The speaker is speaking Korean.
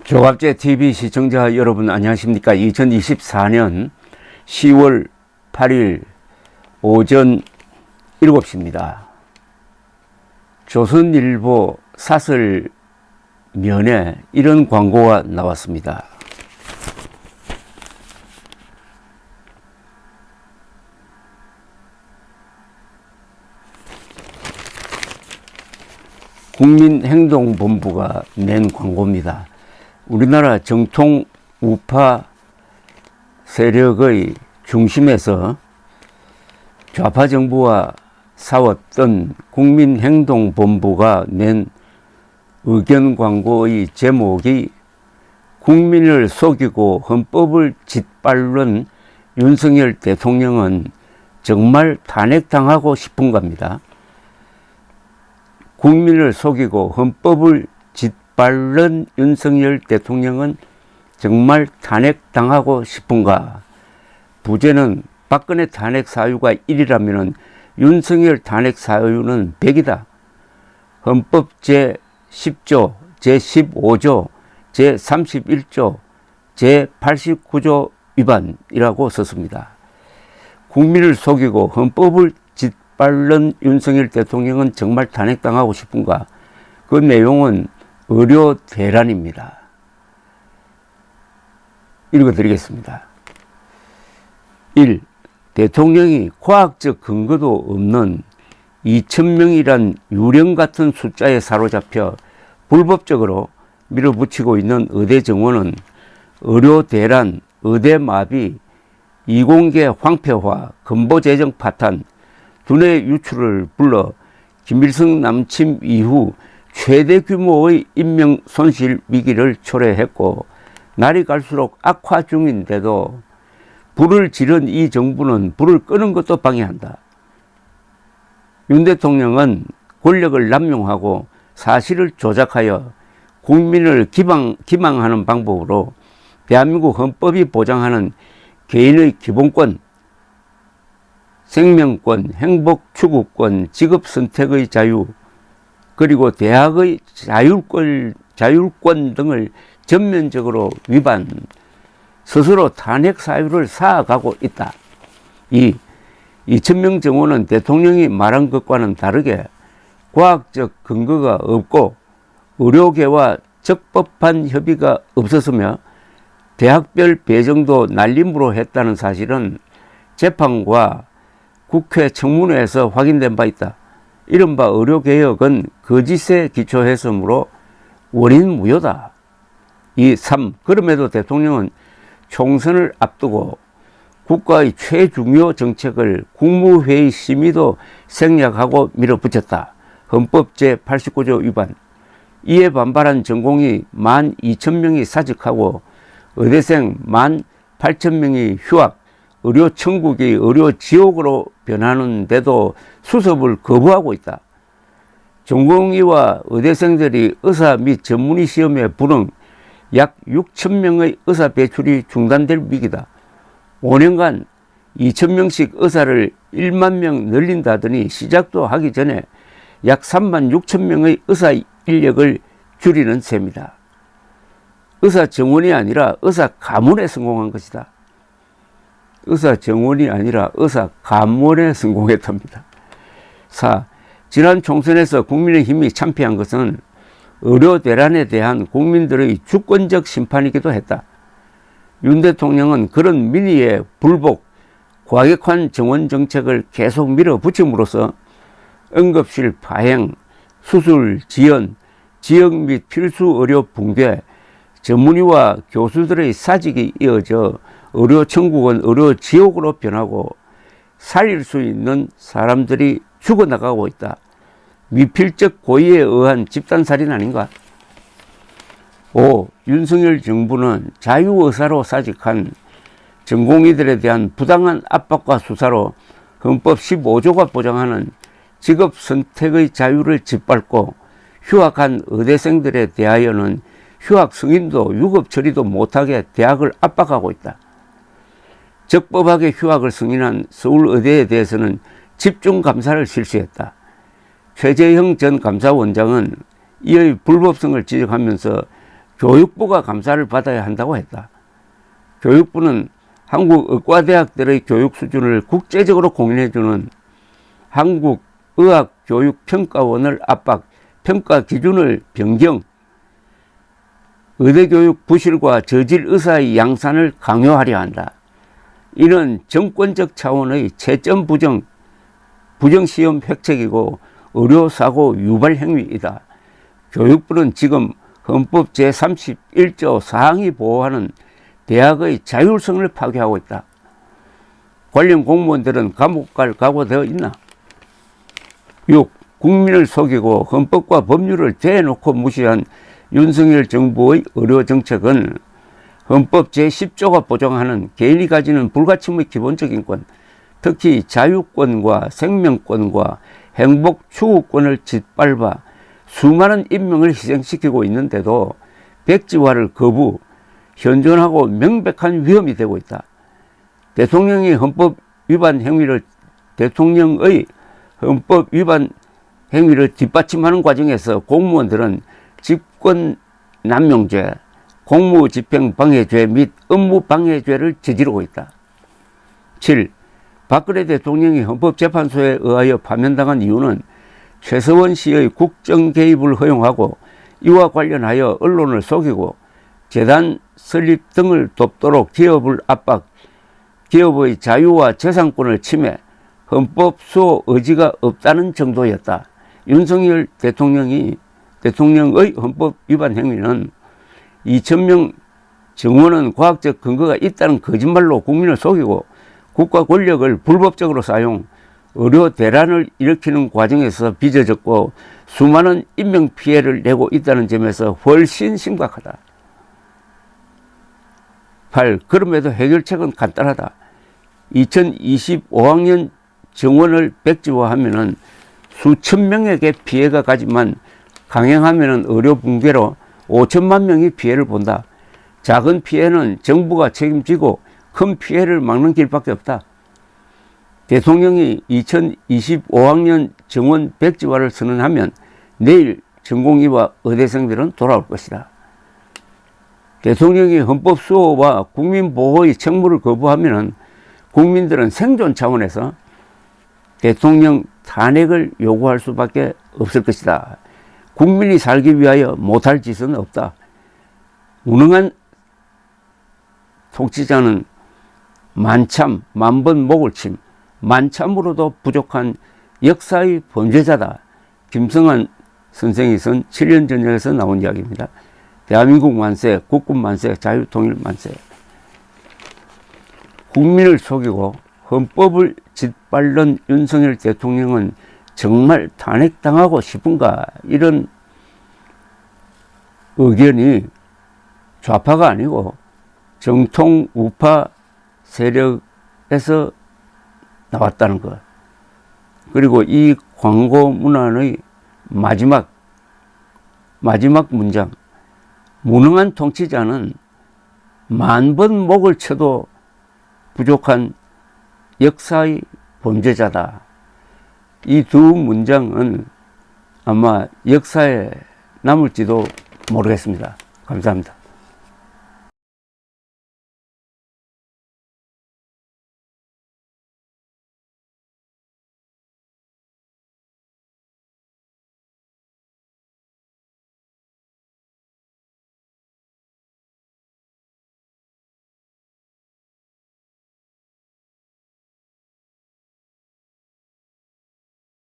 조갑제 TV 시청자 여러분 안녕하십니까? 2024년 10월 8일 오전 7시입니다. 조선일보 사설면에 이런 광고가 나왔습니다. 국민행동본부가 낸 광고입니다. 우리나라 정통 우파 세력의 중심에서 좌파 정부와 싸웠던 국민행동본부가 낸 의견 광고의 제목이 국민을 속이고 헌법을 짓밟는 윤석열 대통령은 정말 탄핵당하고 싶은갑니다. 국민을 속이고 헌법을 짓밟는 윤석열 대통령은 정말 탄핵당하고 싶은가? 부제는 박근혜 탄핵 사유가 1이라면 윤석열 탄핵 사유는 100이다. 헌법 제10조, 제15조, 제31조, 제89조 위반이라고 썼습니다. 국민을 속이고 헌법을 짓밟는 윤석열 대통령은 정말 탄핵당하고 싶은가? 그 내용은 의료 대란입니다. 읽어드리겠습니다. 1. 대통령이 과학적 근거도 없는 2,000명이란 유령 같은 숫자에 사로잡혀 불법적으로 밀어붙이고 있는 의대 정원은 의료 대란, 의대 마비, 이공계 황폐화, 건보 재정 파탄, 두뇌 유출을 불러 김일성 남침 이후 최대 규모의 인명 손실 위기를 초래했고 날이 갈수록 악화 중인데도 불을 지른 이 정부는 불을 끄는 것도 방해한다. 윤 대통령은 권력을 남용하고 사실을 조작하여 국민을 기망하는 방법으로 대한민국 헌법이 보장하는 개인의 기본권, 생명권, 행복 추구권, 직업 선택의 자유, 그리고 대학의 자율권 등을 전면적으로 위반, 스스로 탄핵 사유를 쌓아가고 있다. 2. 2,000명 정원은 대통령이 말한 것과는 다르게 과학적 근거가 없고 의료계와 적법한 협의가 없었으며 대학별 배정도 날림으로 했다는 사실은 재판과 국회 청문회에서 확인된 바 있다. 이른바 의료개혁은 거짓에 기초했으므로 원인 무효다. 3. 그럼에도 대통령은 총선을 앞두고 국가의 최중요 정책을 국무회의 심의도 생략하고 밀어붙였다. 헌법 제89조 위반. 이에 반발한 전공의 12,000명이 사직하고 의대생 18,000명이 휴학, 의료 천국이 의료 지옥으로 변하는데도 수습을 거부하고 있다. 전공의와 의대생들이 의사 및 전문의 시험에 불응 약 6,000명의 의사 배출이 중단될 위기다. 5년간 2,000명씩 의사를 1만 명 늘린다더니 시작도 하기 전에 약 36,000명의 의사 인력을 줄이는 셈이다. 의사 정원이 아니라 의사 가문에 성공한 것이다. 의사 정원이 아니라 의사 가문에 성공했답니다. 4. 지난 총선에서 국민의힘이 참패한 것은 의료 대란에 대한 국민들의 주권적 심판이기도 했다. 윤 대통령은 그런 민의의 불복, 과격한 정원 정책을 계속 밀어붙임으로써 응급실 파행, 수술 지연, 지역 및 필수 의료 붕괴, 전문의와 교수들의 사직이 이어져 의료 천국은 의료 지옥으로 변하고 살릴 수 있는 사람들이 죽어나가고 있다. 미필적 고의에 의한 집단살인 아닌가? 5. 윤석열 정부는 자유의사로 사직한 전공의들에 대한 부당한 압박과 수사로 헌법 15조가 보장하는 직업 선택의 자유를 짓밟고 휴학한 의대생들에 대하여는 휴학 승인도 유급 처리도 못하게 대학을 압박하고 있다. 적법하게 휴학을 승인한 서울의대에 대해서는 집중감사를 실시했다. 최재형 전 감사원장은 이의 불법성을 지적하면서 교육부가 감사를 받아야 한다고 했다. 교육부는 한국 의과대학들의 교육 수준을 국제적으로 공인해주는 한국의학교육평가원을 압박, 평가 기준을 변경, 의대교육 부실과 저질 의사의 양산을 강요하려 한다. 이는 정권적 차원의 채점 부정시험 획책이고 의료사고 유발 행위이다. 교육부는 지금 헌법 제31조 4항이 보호하는 대학의 자율성을 파괴하고 있다. 관련 공무원들은 감옥 갈 각오되어 있나? 6. 국민을 속이고 헌법과 법률을 대놓고 무시한 윤석열 정부의 의료정책은 헌법 제10조가 보장하는 개인이 가지는 불가침의 기본적인 권, 특히 자유권과 생명권과 행복 추구권을 짓밟아 수많은 인명을 희생시키고 있는데도 백지화를 거부, 현존하고 명백한 위험이 되고 있다. 대통령의 헌법 위반 행위를 뒷받침하는 과정에서 공무원들은 직권남용죄, 공무집행방해죄 및 업무방해죄를 저지르고 있다. 7. 박근혜 대통령이 헌법재판소에 의하여 파면당한 이유는 최서원 씨의 국정 개입을 허용하고 이와 관련하여 언론을 속이고 재단 설립 등을 돕도록 기업을 압박, 기업의 자유와 재산권을 침해, 헌법 수호 의지가 없다는 정도였다. 윤석열 대통령의 헌법 위반 행위는 2,000명 정원은 과학적 근거가 있다는 거짓말로 국민을 속이고 국가 권력을 불법적으로 사용, 의료 대란을 일으키는 과정에서 빚어졌고 수많은 인명 피해를 내고 있다는 점에서 훨씬 심각하다. 8. 그럼에도 해결책은 간단하다. 2025학년 정원을 백지화하면은 수천 명에게 피해가 가지만 강행하면은 의료 붕괴로 5천만 명이 피해를 본다. 작은 피해는 정부가 책임지고 큰 피해를 막는 길밖에 없다. 대통령이 2025학년 정원 백지화를 선언하면 내일 전공의와 의대생들은 돌아올 것이다. 대통령이 헌법 수호와 국민 보호의 책무를 거부하면 국민들은 생존 차원에서 대통령 탄핵을 요구할 수밖에 없을 것이다. 국민이 살기 위하여 못할 짓은 없다. 무능한 통치자는 만번 목을 침, 만참으로도 부족한 역사의 범죄자다. 김성한 선생이 쓴 7년 전역에서 나온 이야기입니다. 대한민국 만세, 국군 만세, 자유통일 만세. 국민을 속이고 헌법을 짓밟는 윤석열 대통령은 정말 탄핵당하고 싶은가? 이런 의견이 좌파가 아니고 정통 우파 세력에서 나왔다는 것. 그리고 이 광고 문안의 마지막 문장. 무능한 통치자는 만번 목을 쳐도 부족한 역사의 범죄자다. 이 두 문장은 아마 역사에 남을지도 모르겠습니다. 감사합니다.